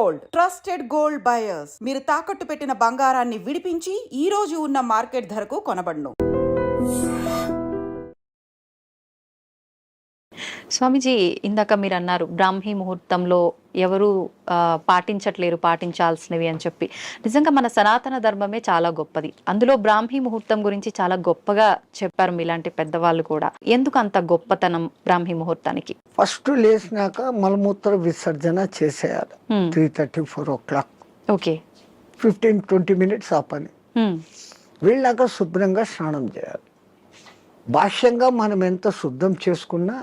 Gold, trusted gold buyers. మీరు తాకట్టు పెట్టిన బంగారాన్ని విడిపించి ఈ రోజు ఉన్న మార్కెట్ ధరకు కొనబడును. స్వామీజీ, ఇందాక మీరు అన్నారు బ్రాహ్మీ ముహూర్తంలో ఎవరు పాటించట్లేరు పాటించాల్సినవి అని చెప్పి. నిజంగా మన సనాతన ధర్మమే చాలా గొప్పది. అందులో బ్రాహ్మీ ముహూర్తం గురించి చాలా గొప్పగా చెప్పారు మీలాంటి పెద్దవాళ్ళు కూడా. ఎందుకు అంత గొప్పతనం బ్రాహ్మీ ముహూర్తానికి? ఫస్ట్ లేచినాక మలమూత్ర విసర్జన చేసేయాలి 3:30, 4 o'clock. ఓకే. 15-20 minutes ఆ పని. వీళ్ళాక శుభ్రంగా స్నానం చేయాలి. భాష్యంగా మనం ఎంత శుద్ధం చేసుకున్నా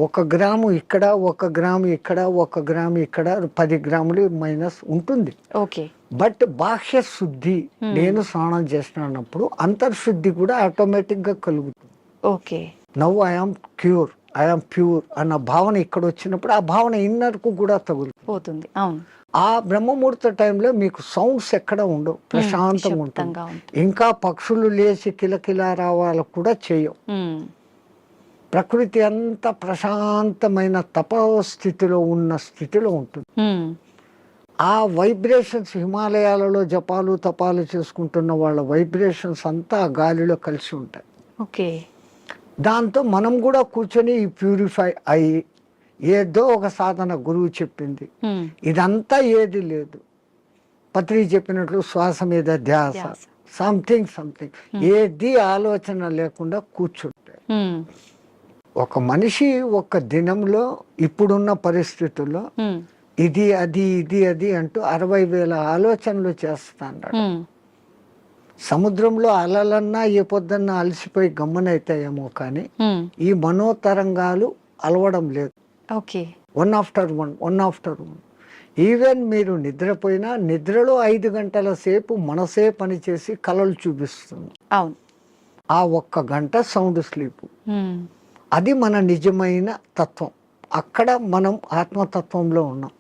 1 గ్రాము ఇక్కడ, 1 గ్రాము ఇక్కడ, 1 గ్రాము ఇక్కడ, 10 గ్రాములు మైనస్ ఉంటుంది. ఓకే. బట్ బాహ్య శుద్ధి నేను స్నానం చేసినప్పుడు అంతర్శుద్ధి కూడా ఆటోమేటిక్ గా కలుగుతుంది. Okay. Now I am cure, I am pure అన్న భావన ఇక్కడ వచ్చినప్పుడు ఆ భావన ఇన్నర్ కు కూడా తగులుతుంది. అవును. ఆ బ్రహ్మముహూర్త టైంలో మీకు సౌండ్స్ ఎక్కడ ఉండవు, ప్రశాంతంగా ఉంటుంది. ఇంకా పక్షులు లేచి కిలకిలా రావాలకు కూడా చేయవు. ప్రకృతి అంత ప్రశాంతమైన తపస్థితిలో ఉన్న స్థితిలో ఉంటుంది. ఆ వైబ్రేషన్స్ హిమాలయాలలో జపాలు తపాలు చేసుకుంటున్న వాళ్ళ వైబ్రేషన్స్ అంతా ఆ గాలిలో కలిసి ఉంటాయి. ఓకే. దాంతో మనం కూడా కూర్చొని ప్యూరిఫై అయ్యి ఏదో ఒక సాధన గురువు చెప్పింది, ఇదంతా ఏది లేదు. పత్రి చెప్పినట్లు శ్వాస మీద ధ్యాస, సంథింగ్ ఏది ఆలోచన లేకుండా కూర్చుంటే ఒక మనిషి ఒక దినంలో ఇప్పుడున్న పరిస్థితుల్లో ఇది అది అంటూ 60,000 ఆలోచనలు చేస్తాడు. సముద్రంలో అలలన్నా ఏ పొద్దున్నా అలసిపోయి గమ్మనైతాయేమో కానీ ఈ మనోతరంగాలు అలవడం లేదు. Okay. One after one. Even మీరు నిద్రపోయినా నిద్రలో 5 గంటల సేపు మనసే పనిచేసి కలలు చూపిస్తుంది. అవును. ఆ 1 గంట సౌండ్ స్లీప్, అది మన నిజమైన తత్వం. అక్కడ మనం ఆత్మతత్వంలో ఉన్నాం.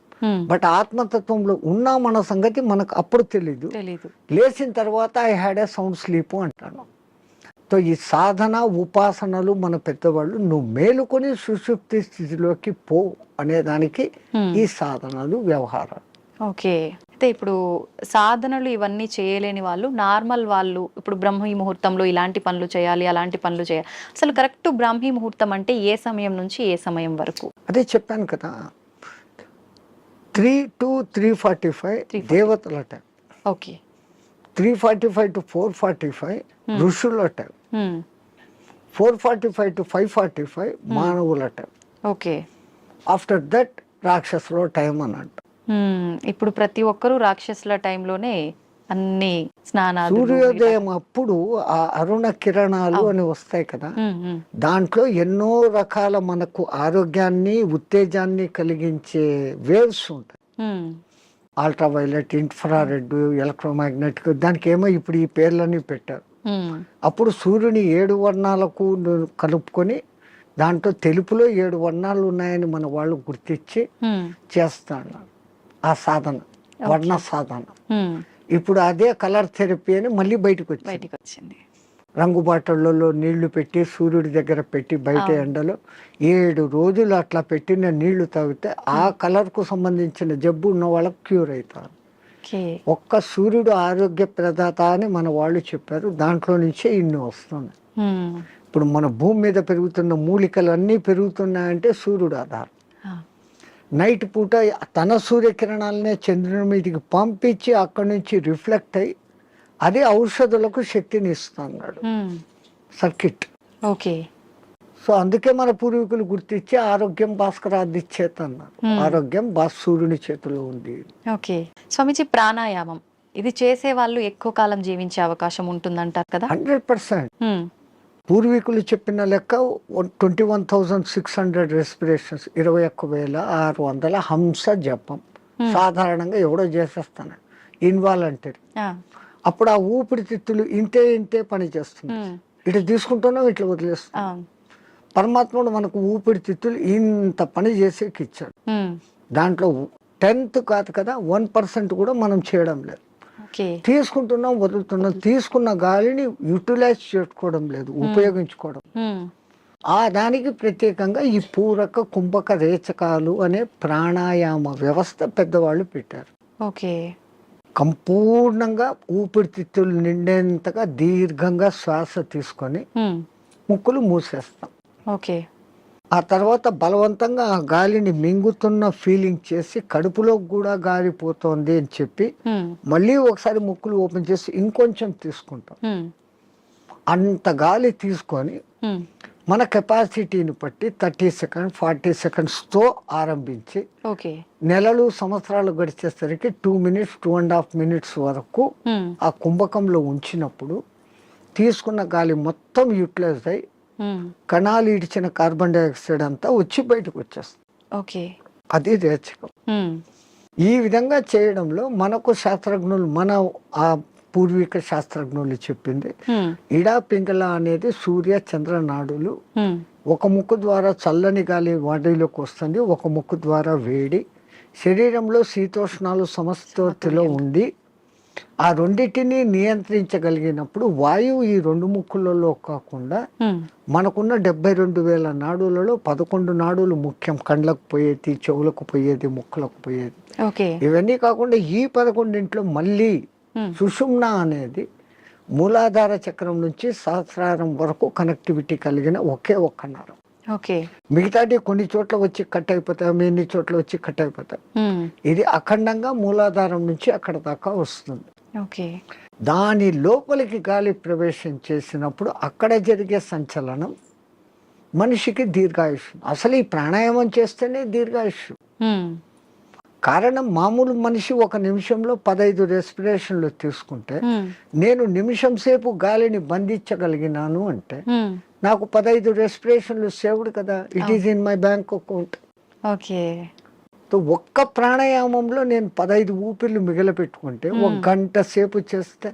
బట్ ఆత్మతత్వంలో ఉన్నా మన సంగతి మనకు అప్పుడు తెలీదు. లేచిన తర్వాత I had a sound sleep అంటాను. సో ఈ సాధన ఉపాసనలు మన పెద్దవాళ్ళు నువ్వు మేలుకొని సుషుప్తి స్థితిలోకి పో అనేదానికి ఈ సాధనలు వ్యవహారాలు. ఓకే. అయితే ఇప్పుడు సాధనలు ఇవన్నీ చేయలేని వాళ్ళు, నార్మల్ వాళ్ళు ఇప్పుడు బ్రాహ్మీ ముహూర్తంలో ఇలాంటి పనులు చేయాలి, అలాంటి పనులు చేయాలి, అసలు కరెక్ట్ బ్రాహ్మీ ముహూర్తం అంటే ఏ సమయం నుంచి ఏ సమయం వరకు? అదే చెప్పాను కదా, 3 to 3:45 దేవతల టైం. ఓకే. 3:45 to 4:45 ఋషుల టైం. 4:45 to 5:45 మానవుల టైం. ఓకే. ఆఫ్టర్ దట్ రాక్షసుల టైం అని అంట. ఇప్పుడు ప్రతి ఒక్కరూ రాక్షసుల టైంలోనే అన్ని స్నానాలు. సూర్యోదయం అప్పుడు ఆ అరుణ కిరణాలు అని వస్తాయి కదా, దాంట్లో ఎన్నో రకాల మనకు ఆరోగ్యాన్ని ఉత్తేజాన్ని కలిగించే వేవ్స్ ఉంటాయి. అల్ట్రావైలెట్, ఇన్ఫ్రారెడ్, ఎలక్ట్రోమాగ్నెటిక్, దానికి ఏమో ఇప్పుడు ఈ పేర్లన్నీ పెట్టారు. అప్పుడు సూర్యుని 7 వర్ణాలకు కలుపుకొని దాంట్లో తెలుపులో 7 వర్ణాలు ఉన్నాయని మన వాళ్ళు గుర్తించి చేస్తాను ఆ సాధన, వర్ణ సాధన. ఇప్పుడు అదే కలర్ థెరపీ అని మళ్ళీ బయటకు వచ్చింది. రంగు బాటళ్లలో నీళ్లు పెట్టి సూర్యుడి దగ్గర పెట్టి బయట ఎండలో 7 రోజులు అట్లా పెట్టిన నీళ్లు తాగితే ఆ కలర్ కు సంబంధించిన జబ్బు ఉన్న వాళ్ళకి క్యూర్ అవుతారు. ఒక్క సూర్యుడు ఆరోగ్య ప్రదాత అని మన వాళ్ళు చెప్పారు. దాంట్లో నుంచే ఇన్ని వస్తున్నాయి. ఇప్పుడు మన భూమి మీద పెరుగుతున్న మూలికలు అన్నీ పెరుగుతున్నాయంటే సూర్యుడు ఆధారం. నైట్ పూట తన సూర్యకిరణాలనే చంద్రుని మీదకి పంపించి అక్కడి నుంచి రిఫ్లెక్ట్ అయ్యి అదే ఔషధులకు శక్తిని ఇస్తున్నాడు సర్కిట్. ఓకే. సో అందుకే మన పూర్వీకులు గుర్తించి ఆరోగ్యం భాస్కరాది చేత అన్నారు. ఆరోగ్యం సూర్యుని చేతిలో ఉంది. ఓకే. స్వామిజీ, ప్రాణాయామం ఇది చేసే వాళ్ళు ఎక్కువ కాలం జీవించే అవకాశం ఉంటుందంటారు కదా? 100%. పూర్వీకులు చెప్పిన లెక్క 21,600 రెస్పిరేషన్స్, 21,600 హంస జపం సాధారణంగా ఎవడో చేసేస్తాను ఇన్వాలంటరీ. అప్పుడు ఆ ఊపిరితిత్తులు ఇంతే పని చేస్తుంది. ఇట్లా తీసుకుంటున్నాం, ఇట్లా వదిలేస్తున్నాం. పరమాత్ముడు మనకు ఊపిరితిత్తులు ఇంత పని చేసేకి ఇచ్చాడు. దాంట్లో 10th కాదు కదా, 1% కూడా మనం చేయడం లేదు. తీసుకుంటున్నాం, వదులుతున్నాం. తీసుకున్న గాలిని యూటిలైజ్ చేసుకోవడం లేదు, ఉపయోగించుకోవడం. ఆ దానికి ప్రత్యేకంగా ఈ పూరక కుంభక రేచకాలు అనే ప్రాణాయామ వ్యవస్థ పెద్దవాళ్ళు పెట్టారు. ఓకే. సంపూర్ణంగా ఊపిరితిత్తులు నిండేంతగా దీర్ఘంగా శ్వాస తీసుకొని ముక్కులు మూసేస్తాం. ఓకే. ఆ తర్వాత బలవంతంగా ఆ గాలిని మింగుతున్న ఫీలింగ్ చేసి కడుపులోకి కూడా గాలి పోతోంది అని చెప్పి మళ్ళీ ఒకసారి ముక్కులు ఓపెన్ చేసి ఇంకొంచెం తీసుకుంటాం. అంత గాలి తీసుకొని మన కెపాసిటీని బట్టి 30 సెకండ్స్ 40 సెకండ్స్తో ఆరంభించి నెలలు సంవత్సరాలు గడిచేసరికి 2 మినిట్స్ 2.5 మినిట్స్ వరకు ఆ కుంభకంలో ఉంచినప్పుడు తీసుకున్న గాలి మొత్తం యూటిలైజ్ అయి కణాలు ఇడిచిన కార్బన్ డైఆక్సైడ్ అంతా వచ్చి బయటకు వచ్చేస్తుంది. అది రేచకం. ఈ విధంగా చేయడంలో మనకు శాస్త్రజ్ఞులు మన ఆ పూర్వీక శాస్త్రజ్ఞులు చెప్పింది ఇడా పింగళ అనేది సూర్య చంద్ర నాడులు. ఒక ముక్కు ద్వారా చల్లని గాలి బాడీలోకి వస్తుంది, ఒక ముక్కు ద్వారా వేడి. శరీరంలో శీతోష్ణాలు సమస్థితిలో ఉండి ఆ రెండింటిని నియంత్రించగలిగినప్పుడు వాయువు ఈ 2 ముక్కులలో కాకుండా మనకున్న 72,000 నాడులలో 11 నాడులు ముఖ్యం. కండ్లకు పోయేది, చెవులకు పోయేది, ముక్కులకు పోయేది. ఇవన్నీ కాకుండా ఈ 11 మళ్ళీ సుషుమ్న అనేది మూలాధార చక్రం నుంచి సహస్రారం వరకు కనెక్టివిటీ కలిగిన ఒకే ఒక్క నరం. మిగతాది కొన్ని చోట్ల వచ్చి కట్ అయిపోతాయి, ఎన్ని చోట్ల వచ్చి కట్ అయిపోతాయి. ఇది అఖండంగా మూలాధారం నుంచి అక్కడ దాకా వస్తుంది. దాని లోపలికి గాలి ప్రవేశం చేసినప్పుడు అక్కడ జరిగే సంచలనం మనిషికి దీర్ఘాయుష్. అసలు ఈ ప్రాణాయామం చేస్తేనే దీర్ఘాయుష్. కారణం మామూలు మనిషి ఒక నిమిషంలో 15 రెస్పిరేషన్లు తీసుకుంటే నేను నిమిషం సేపు గాలిని బంధించగలిగినాను అంటే నాకు 15 రెస్పిరేషన్లు సేవ్డ్ కదా. It is in my bank account. ఒక్క ప్రాణాయామంలో నేను 15 ఊపిర్లు మిగిలిపెట్టుకుంటే 1 గంట సేపు చేస్తే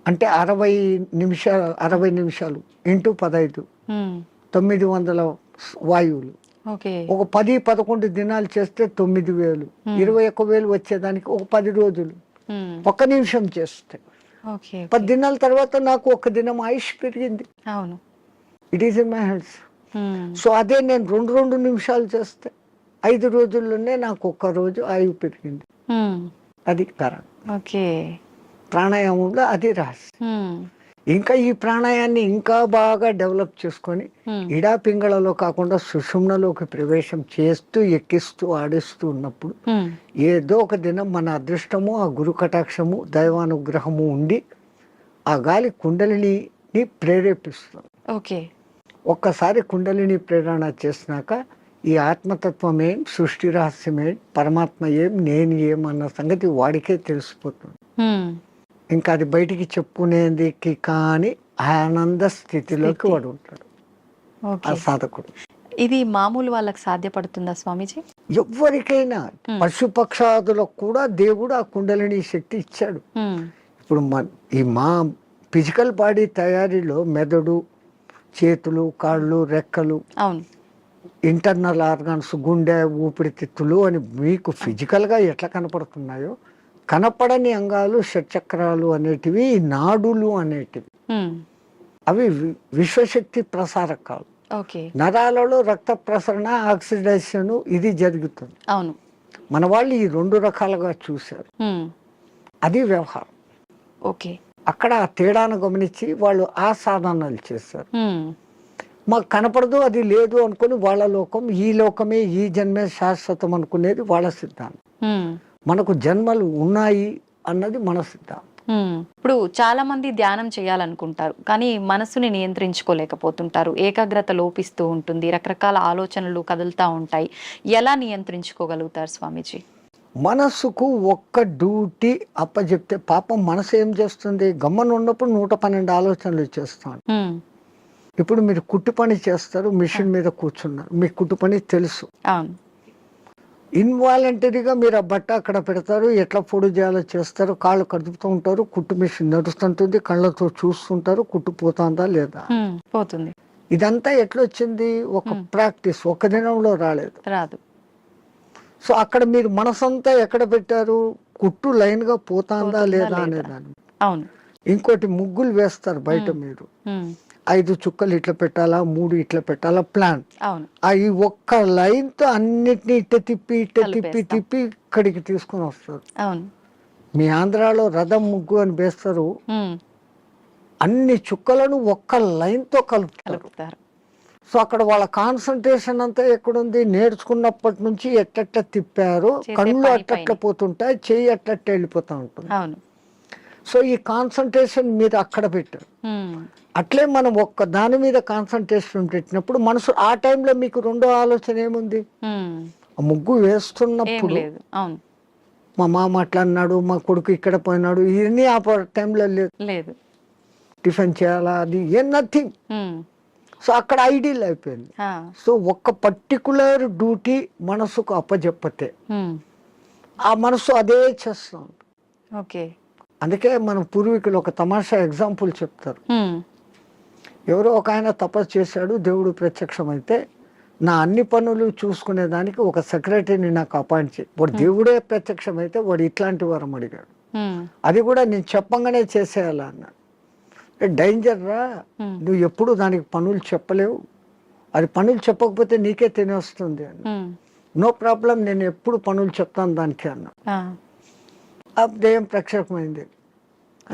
అంటే 60 నిమిషాలు ఇంటూ 15 900 వాయువులు. ఒక 10-11 దినాలు చేస్తే 9,000 21,000 వచ్చేదానికి ఒక 10 రోజులు 1 నిమిషం చేస్తే 10 దినాల తర్వాత నాకు 1 దినం ఆయుష్ పెరిగింది. It is in my hands. So అదే నేను 2 నిమిషాలు చేస్తే 5 రోజుల్లోనే నాకు 1 రోజు ఆయువు పెరిగింది. అది కారణం. ప్రాణాయామంలో అది రహస్యం. ఇంకా ఈ ప్రాణాయాన్ని ఇంకా బాగా డెవలప్ చేసుకొని ఇడా పింగళలో కాకుండా సుషుమ్నలోకి ప్రవేశం చేస్తూ ఎక్కిస్తూ ఆడిస్తూ ఉన్నప్పుడు ఏదో ఒక దినం మన అదృష్టము, ఆ గురు కటాక్షము, దైవానుగ్రహము ఉండి ఆ గాలి కుండలిని ప్రేరేపిస్తుంది. ఒక్కసారి కుండలిని ప్రేరణ చేసినాక ఈ ఆత్మతత్వం ఏం, సృష్టి రహస్యం ఏం, పరమాత్మ ఏం, నేను ఏం అన్న సంగతి వాడికే తెలిసిపోతుంది. ఇంకా అది బయటికి చెప్పుకునేందుకు కానీ ఆనంద స్థితిలోకి వాడు ఉంటాడు ఆ సాధకుడు. ఇది మామూలు వాళ్ళకి సాధ్యపడుతుందా స్వామీజీ? ఎవరికైనా పశుపక్షాదులకు కూడా దేవుడు ఆ కుండలిని శక్తి ఇచ్చాడు. ఇప్పుడు ఈ మా ఫిజికల్ బాడీ తయారీలో మెదడు, చేతులు, కాళ్ళు, రెక్కలు, ఇంటర్నల్ ఆర్గాన్స్, గుండె, ఊపిరితిత్తులు అని మీకు ఫిజికల్గా ఎట్లా కనపడుతున్నాయో కనపడని అంగాలు షట్చక్రాలు అనేటివి, నాడులు అనేటివి అవి విశ్వశక్తి ప్రసారకాలు. నరాలలో రక్త ప్రసరణ, ఆక్సిడేషన్ ఇది జరుగుతుంది. మన వాళ్ళు ఈ 2 రకాలుగా చూశారు. అది వ్యవహారం. అక్కడ ఆ తేడాను గమనించి వాళ్ళు ఆ సాధనాలు చేశారు. మాకు కనపడదు, అది లేదు అనుకుని వాళ్ళ లోకం, ఈ లోకమే ఈ జన్మే శాశ్వతం అనుకునేది వాళ్ళ సిద్ధాంతం. మనకు జన్మలు ఉన్నాయి అన్నది మన సిద్ధాంతం. ఇప్పుడు చాలా మంది ధ్యానం చేయాలనుకుంటారు కానీ మనసుని నియంత్రించుకోలేకపోతుంటారు. ఏకాగ్రత లోపిస్తూ ఉంటుంది, రకరకాల ఆలోచనలు కదులుతూ ఉంటాయి. ఎలా నియంత్రించుకోగలుగుతారు స్వామీజీ? మనస్సుకు ఒక్క డ్యూటీ అప్పచెప్తే పాపం మనసు ఏం చేస్తుంది? గమ్మను ఉన్నప్పుడు 112 ఆలోచనలు చేస్తాను. ఇప్పుడు మీరు కుట్టు పని చేస్తారు, మిషన్ మీద కూర్చున్నారు, మీకు కుట్టు పని తెలుసు. ఇన్వాలంటరీగా మీరు ఆ బట్ట అక్కడ పెడతారు, ఎట్లా పొడి చేయాలో చేస్తారు, కాళ్ళు కదుపుతూ ఉంటారు, కుట్టు మిషన్ నడుస్తుంటుంది, కళ్ళతో చూస్తుంటారు, కుట్టు పోతుందా లేదా పోతుంది. ఇదంతా ఎట్లా వచ్చింది? ఒక ప్రాక్టీస్, ఒక దినంలో రాదు. సో అక్కడ మీరు మనసంతా ఎక్కడ పెట్టారు? కుట్టు లైన్ గా పోతుందా లేదా అనేదాన్ని. ఇంకోటి ముగ్గులు వేస్తారు బయట మీరు, 5 చుక్కలు ఇట్లా పెట్టాలా, 3 ఇట్లా పెట్టాలా ప్లాన్. అవును. ఈ ఒక్క లైన్తో అన్నిటినీ ఇట్ట తిప్పి కలిపేస్తాం. తిప్పి ఇక్కడికి తీసుకొని వస్తారు. అవును. మీ ఆంధ్రాలో రథం ముగ్గు అని వేస్తారు, ఉమ్. అన్ని చుక్కలను ఒక్క లైన్తో కలుపుతారు. కలుపుతారు. సో అక్కడ వాళ్ళ కాన్సన్ట్రేషన్ అంతా ఎక్కడుంది, నేర్చుకున్నప్పటి నుంచి ఎట్టట్ట తిప్పారు, చేసే కళ్ళు పని అట్టట్ట పైనే. పోతుంటాయి, చెయ్యి అట్టట్ట వెళ్ళిపోతూ ఉంటుంది. అవును. సో ఈ కాన్సన్ట్రేషన్ మీద అక్కడ పెట్టారు. ఉమ్. అట్లే మనం ఒక్క దాని మీద కాన్సన్ట్రేషన్ పెట్టినప్పుడు మనసు ఆ టైంలో మీకు రెండో ఆలోచన ఏముంది, ఉమ్. ఆ ముగ్గు ఏం వేస్తున్నప్పుడు లేదు. అవును. మా మామ అట్లా అన్నాడు, మా కొడుకు ఇక్కడ పోయినాడు, ఇవన్నీ ఆ టైంలో లేదు. లేదు. టిఫిన్ చేయాలా, అది ఏం నథింగ్. ఉమ్. సో అక్కడ ఐడియల్ అయిపోయింది. ఆ. సో ఒక్క పర్టికులర్ డ్యూటీ మనసుకు అప్పజెప్పతే ఉమ్. ఆ మనసు అదే చేస్తాం. ఓకే. అందుకే మన పూర్వీకులు ఒక తమాషా ఎగ్జాంపుల్ చెప్తారు. ఉమ్. ఎవరో ఒక ఆయన తపస్సు చేశాడు, దేవుడు ప్రత్యక్షమైతే నా అన్ని పనులు చూసుకునేదానికి ఒక సెక్రటరీని నాకు అపాయింట్ చేయి. వాడు దేవుడే ప్రత్యక్షమైతే వాడు ఇట్లాంటి వరం అడిగాడు. ఉమ్. అది కూడా నేను చెప్పంగానే చేసేయాలా అన్నాడు. డేంజర్ రా, నువ్వు ఎప్పుడు దానికి పనులు చెప్పలేవు, అది పనులు చెప్పకపోతే నీకే తినేస్తుంది అని. ఉమ్. నో ప్రాబ్లం, నేను ఎప్పుడు పనులు చెప్తాను దానికి అన్నా. ఆ. అదేం ప్రత్యక్షమైంది.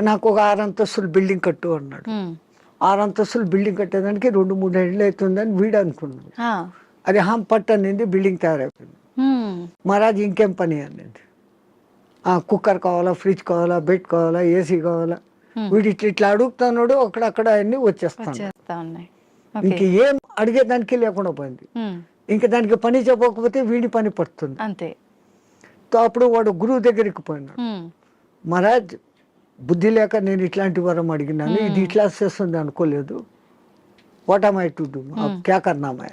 నాకు ఒక 6 అంతస్తులు బిల్డింగ్ కట్టు అన్నాడు. ఉమ్. 6 అంతస్తులు బిల్డింగ్ కట్టేదానికి 2-3 ఏళ్ళు అవుతుందని వీడు అనుకున్నాడు. ఆ. అది పట్టు అనింది, బిల్డింగ్ తయారైపోయింది. ఉమ్. మహారాజ్ ఇంకేం పని అనింది. కుక్కర్ కావాలా, ఫ్రిడ్జ్ కావాలా, బెడ్ కావాలా, ఏసీ కావాలా, వీడు ఇట్లా అడుగుతున్నాడు, అక్కడక్కడ అన్ని వచ్చేస్తాను. చేస్తా ఉన్నాయి. ఇంక ఏం అడిగేదానికి లేకుండా పోయింది. ఇంకా దానికి పని చెప్పకపోతే వీడి పని పడుతుంది. అంతే. సో అప్పుడు వాడు గురువు దగ్గరికి పోయినాడు. మహారాజ్ బుద్ధి లేక నేను ఇట్లాంటి వరం అడిగినాను, ఇది ఇట్లా చేస్తుంది అనుకోలేదు, what am I to do, క్యా కర్నా మై.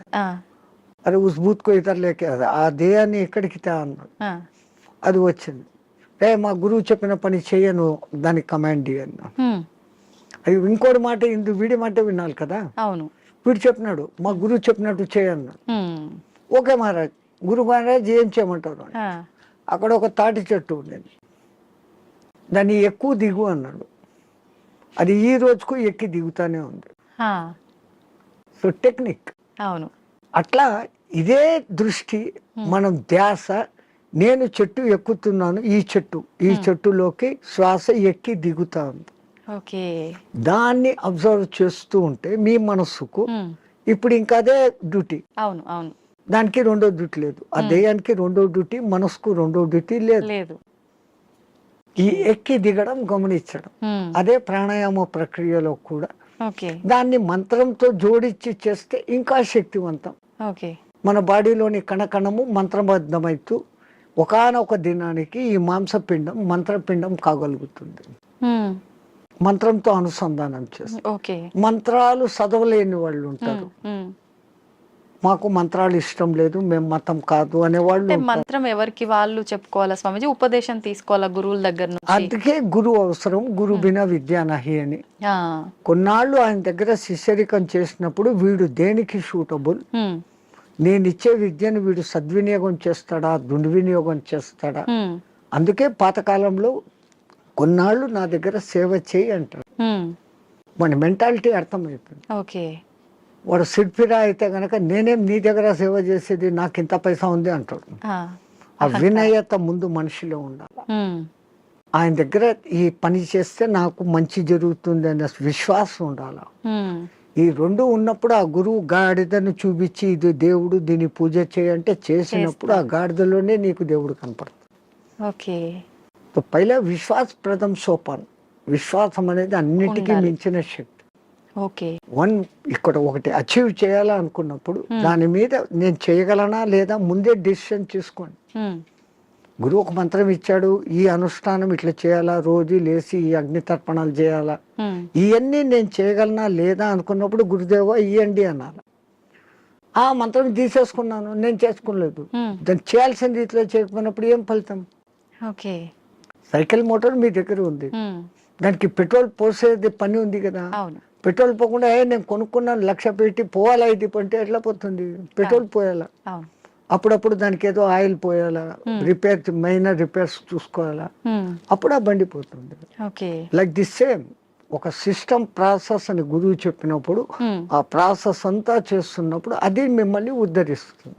అరే ఉస్ బూత్ కో ఇతర లేకే, ఆ దేయాన్ని ఎక్కడికి తా అన్నాడు. అది వచ్చింది. మా గురువు చెప్పిన పని చెయ్యను, దానికి కమాండ్ అన్నా. అది ఇంకోటి మాట, వీడి మాట వినాలి కదా. అవును. వీడు చెప్పినాడు, మా గురువు చెప్పినట్టు చేయన్నాడు. ఓకే మహారాజ్, గురువు మహారాజ్ ఏం చేయమంటారు. అక్కడ ఒక తాటి చెట్టు ఉండేది, దాన్ని ఎక్కువ దిగు అన్నాడు. అది ఈ రోజుకు ఎక్కి దిగుతానే ఉంది. So technique. అవును. అట్లా ఇదే దృష్టి, మనం ధ్యాస, నేను చెట్టు ఎక్కుతున్నాను, ఈ చెట్టులోకి శ్వాస ఎక్కి దిగుతా ఉంది. ఓకే. దాన్ని అబ్జర్వ్ చేస్తూ ఉంటే మీ మనస్సుకు ఇప్పుడు ఇంకా అదే డ్యూటీ. అవును. అవును. దానికి రెండో డ్యూటీ లేదు, ఆ దేయానికి రెండో డ్యూటీ, మనసుకు రెండో డ్యూటీ లేదు. ఈ ఎక్కి దిగడం గమనించడం, అదే ప్రాణాయామ ప్రక్రియలో కూడా. దాన్ని మంత్రంతో జోడించి చేస్తే ఇంకా శక్తివంతం. మన బాడీలోని కణకణము మంత్రబద్ధమైతూ ఒకానొక దినానికి ఈ మాంసపిండం మంత్రపిండం కాగలుగుతుంది. మంత్రంతో అనుసంధానం చేస్తారు. మంత్రాలు చదవలేని వాళ్ళు ఉంటారు, మాకు మంత్రాలు ఇష్టం లేదు, మేము మతం కాదు అనేవాళ్ళు. మంత్రం ఎవరికి వాళ్ళు చెప్పుకోవాలా స్వామిజీ, ఉపదేశం తీసుకోవాలా గురువుల దగ్గర నుంచి. అందుకే గురువు అవసరం, గురు బినా విద్యా నహి అని. కొన్నాళ్ళు ఆయన దగ్గర శిష్యరికం చేసినప్పుడు వీడు దేనికి సూటబుల్, నేను ఇచ్చే విద్యను వీడు సద్వినియోగం చేస్తాడా, దుర్వినియోగం చేస్తాడా. అందుకే పాతకాలంలో కొన్నాళ్ళు నా దగ్గర సేవ చేయి అంటారు. మన మెంటాలిటీ అర్థమైపోయింది. వాడు సిడ్ఫిరా అయితే గనక నేనేం నీ దగ్గర సేవ చేసేది, నాకు ఇంత పైసా ఉంది అంటాడు. ఆ వినయత ముందు మనిషిలో ఉండాలి. ఆయన దగ్గర ఈ పని చేస్తే నాకు మంచి జరుగుతుంది అనే విశ్వాసం ఉండాలి. ఈ రెండు ఉన్నప్పుడు ఆ గురువు గాడిదను చూపించి ఇది దేవుడు, దీన్ని పూజ చేయంటే చేసినప్పుడు ఆ గాడిదలోనే నీకు దేవుడు కనపడుతుంది. పైలా విశ్వాస ప్రథం సోపాన్. విశ్వాసం అనేది అన్నిటికీ మించిన శక్తి. ఇక్కడ ఒకటి అచీవ్ చేయాలా అనుకున్నప్పుడు దాని మీద నేను చేయగలనా లేదా ముందే డిసిషన్ తీసుకోండి. గురువు ఒక మంత్రం ఇచ్చాడు, ఈ అనుష్ఠానం ఇట్లా చేయాలా, రోజు లేచి ఈ అగ్ని తర్పణాలు చేయాలా, ఇవన్నీ నేను చేయగలనా లేదా అనుకున్నప్పుడు గురుదేవా ఇయ్యండి అనాలి. ఆ మంత్రం తీసేసుకున్నాను, నేను చేసుకోలేదు, దాన్ని చేయాల్సిన రీతిలో చేయకపోయినప్పుడు ఏం ఫలితం. సైకిల్ మోటార్ మీ దగ్గర ఉంది, దానికి పెట్రోల్ పోసేది పని ఉంది కదా. పెట్రోల్ పోకుండా నేను కొనుక్కున్నాను 1,00,000 పెట్టి పోవాలా, ఇది అంటే ఎట్లా పోతుంది, పెట్రోల్ పోయాలా, అప్పుడప్పుడు దానికి ఏదో ఆయిల్ పోయాలా, మైనర్ రిపేర్స్ చూసుకోవాలా, అప్పుడు ఆ బండి పోతుంది. లైక్ దిస్ సేమ్ ఒక సిస్టమ్ ప్రాసెస్ అని గురువు చెప్పినప్పుడు ఆ ప్రాసెస్ అంతా చేస్తున్నప్పుడు అది మిమ్మల్ని ఉద్ధరిస్తుంది.